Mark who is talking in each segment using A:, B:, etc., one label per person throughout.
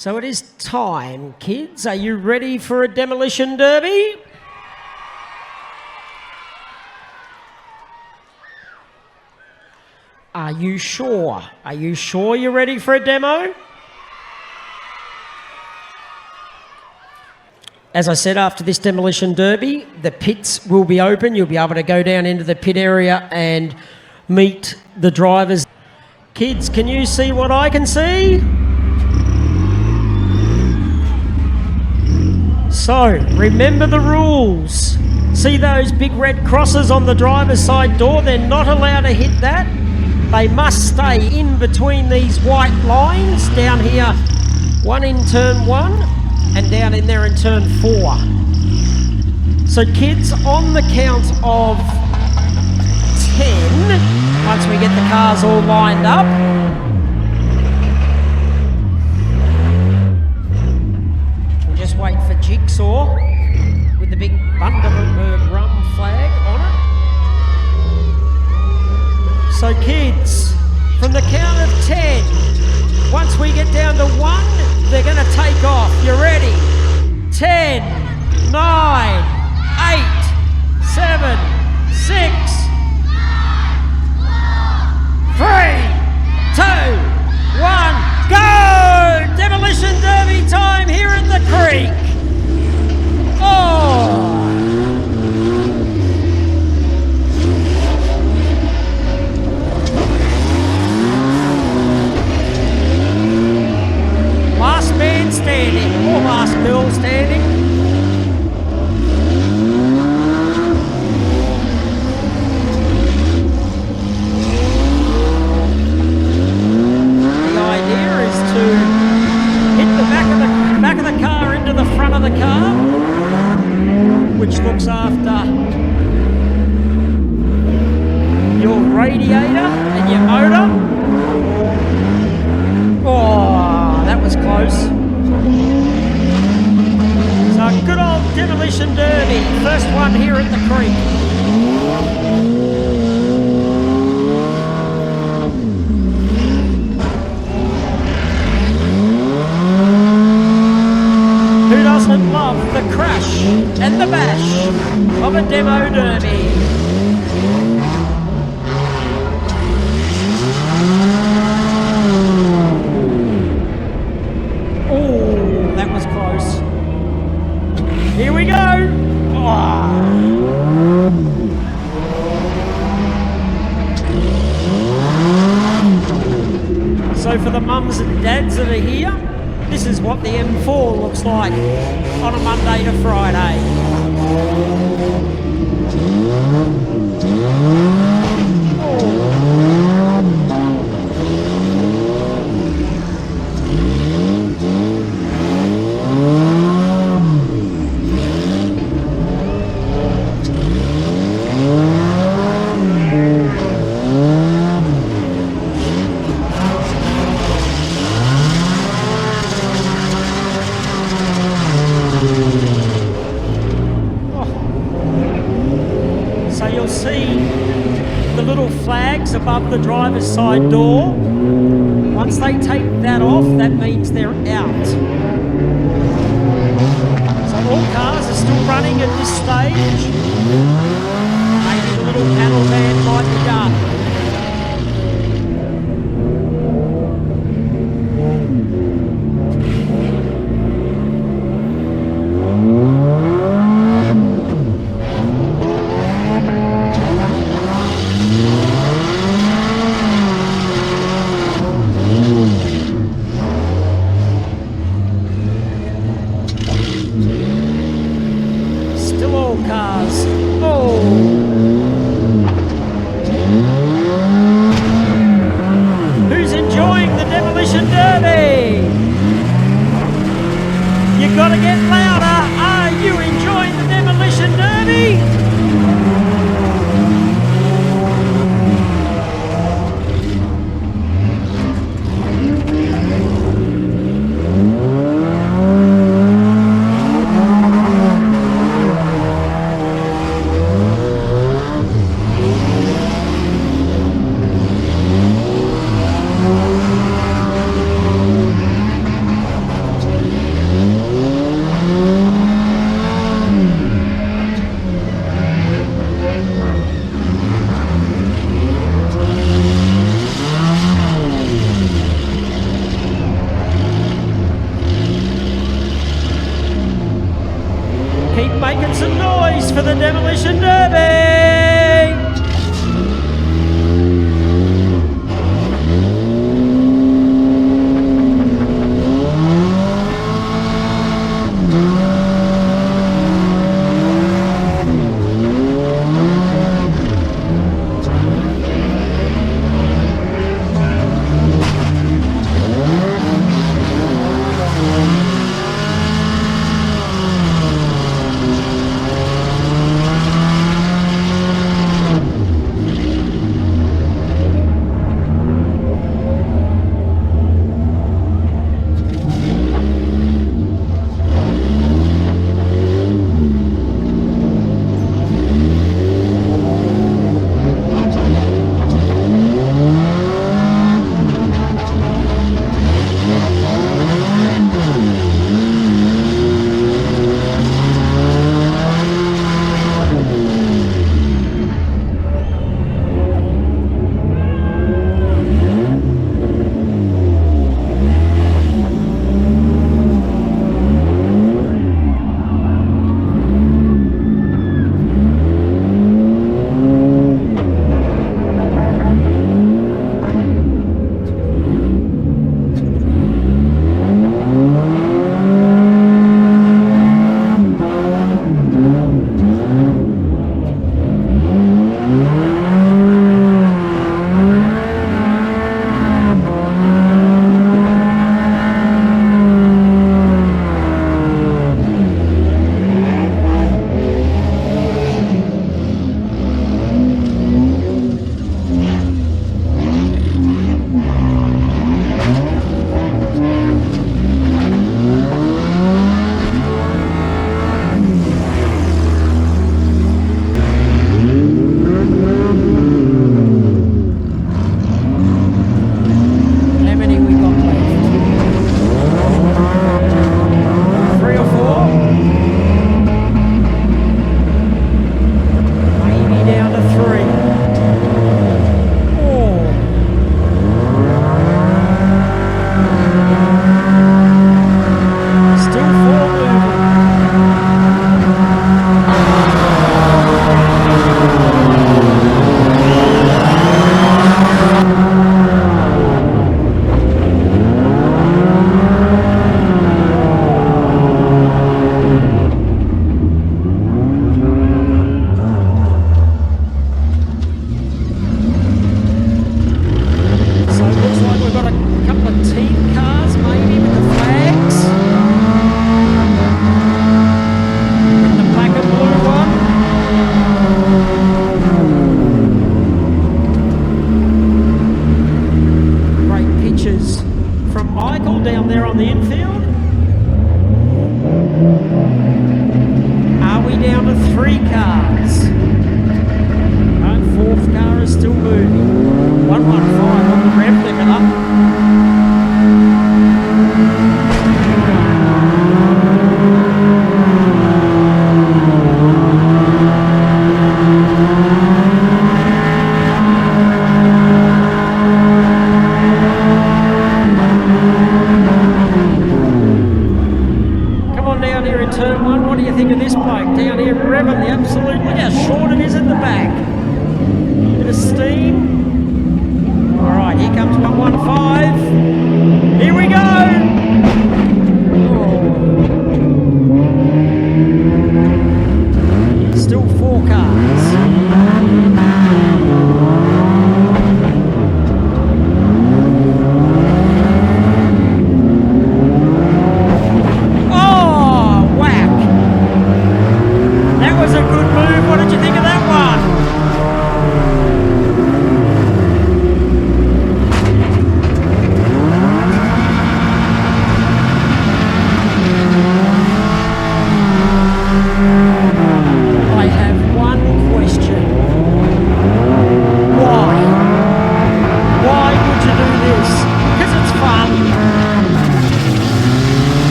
A: So it is time, kids. Are you ready for a demolition derby? Are you sure? Are you sure you're ready for a demo? As I said, after this demolition derby, the pits will be open. You'll be able to go down into the pit area and meet the drivers. Kids, can you see what I can see? So, remember the rules. See those big red crosses on the driver's side door? They're not allowed to hit that. They must stay in between these white lines down here, one in turn 1 and down in there in turn 4. So kids, on the count of 10, once we get the cars all lined up, we'll just wait for Jigsaw with the big Bundaberg rum flag on it. So kids, from the count of 10, once we get down to 1, they're going to take off. You ready? 10, 9, 8, 7, 6, 3, 2, 1, go! Demolition Derby time here at the creek. Oh! Last man standing, or last girl standing. The idea is to hit the back of the car into the front of the car, which looks after your radiator and your motor. Oh, that was close. So good old demolition derby, first one here at the creek. Who doesn't love the crash and the bash of a demo derby? Here we go! Oh. So for the mums and dads that are here, this is what the M4 looks like on a Monday to Friday. Above the driver's side door. Once they take that off, that means they're out. So all cars are still running at this stage. Maybe the little panel van might be done. for the Demolition Derby!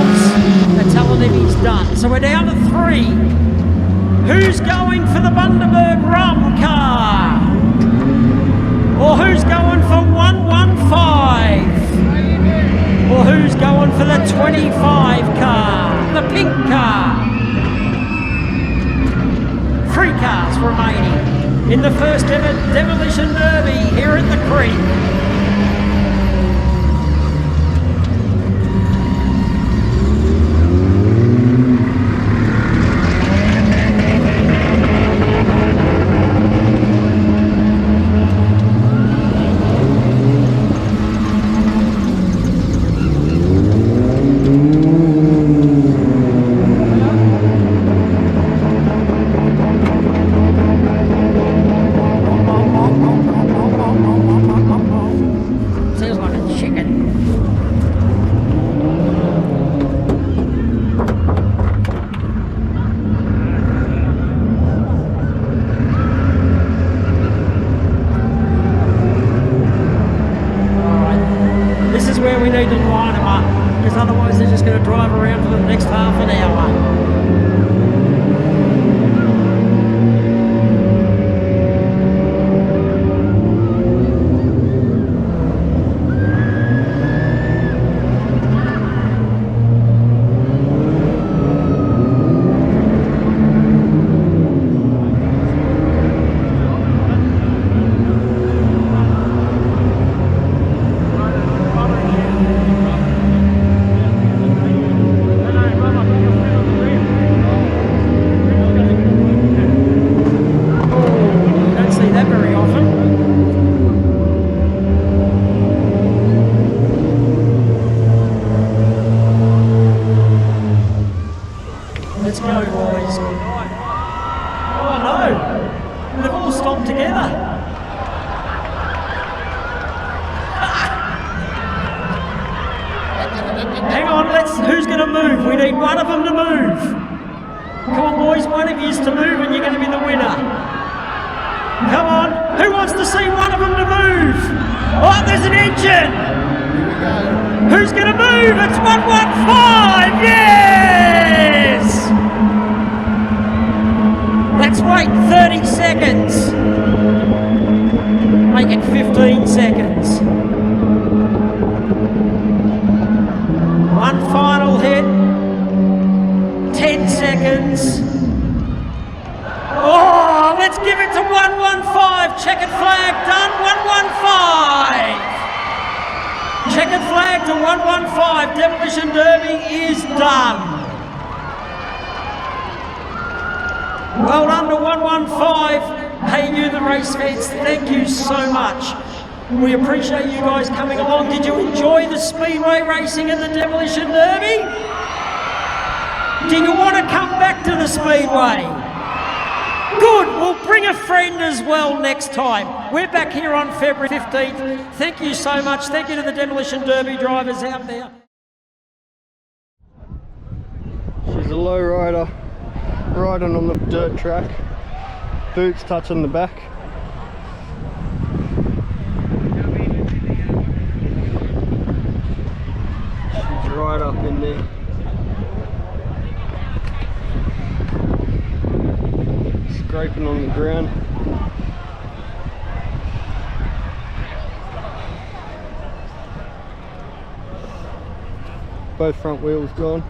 A: results. They're telling him he's done. So we're down to 3. Who's going for the Bundaberg Rum car? Or who's going for 115? Or who's going for the 25 car? The pink car? 3 cars remaining in the first ever Demolition Derby here at the Creek. We appreciate you guys coming along. Did you enjoy the Speedway racing and the Demolition Derby? Do you want to come back to the Speedway? Good, we'll bring a friend as well next time. We're back here on February 15th. Thank you so much. Thank you to the Demolition Derby drivers out there.
B: She's a low rider, riding on the dirt track. Boots touching the back. Right up in there. Scraping on the ground. Both front wheels gone.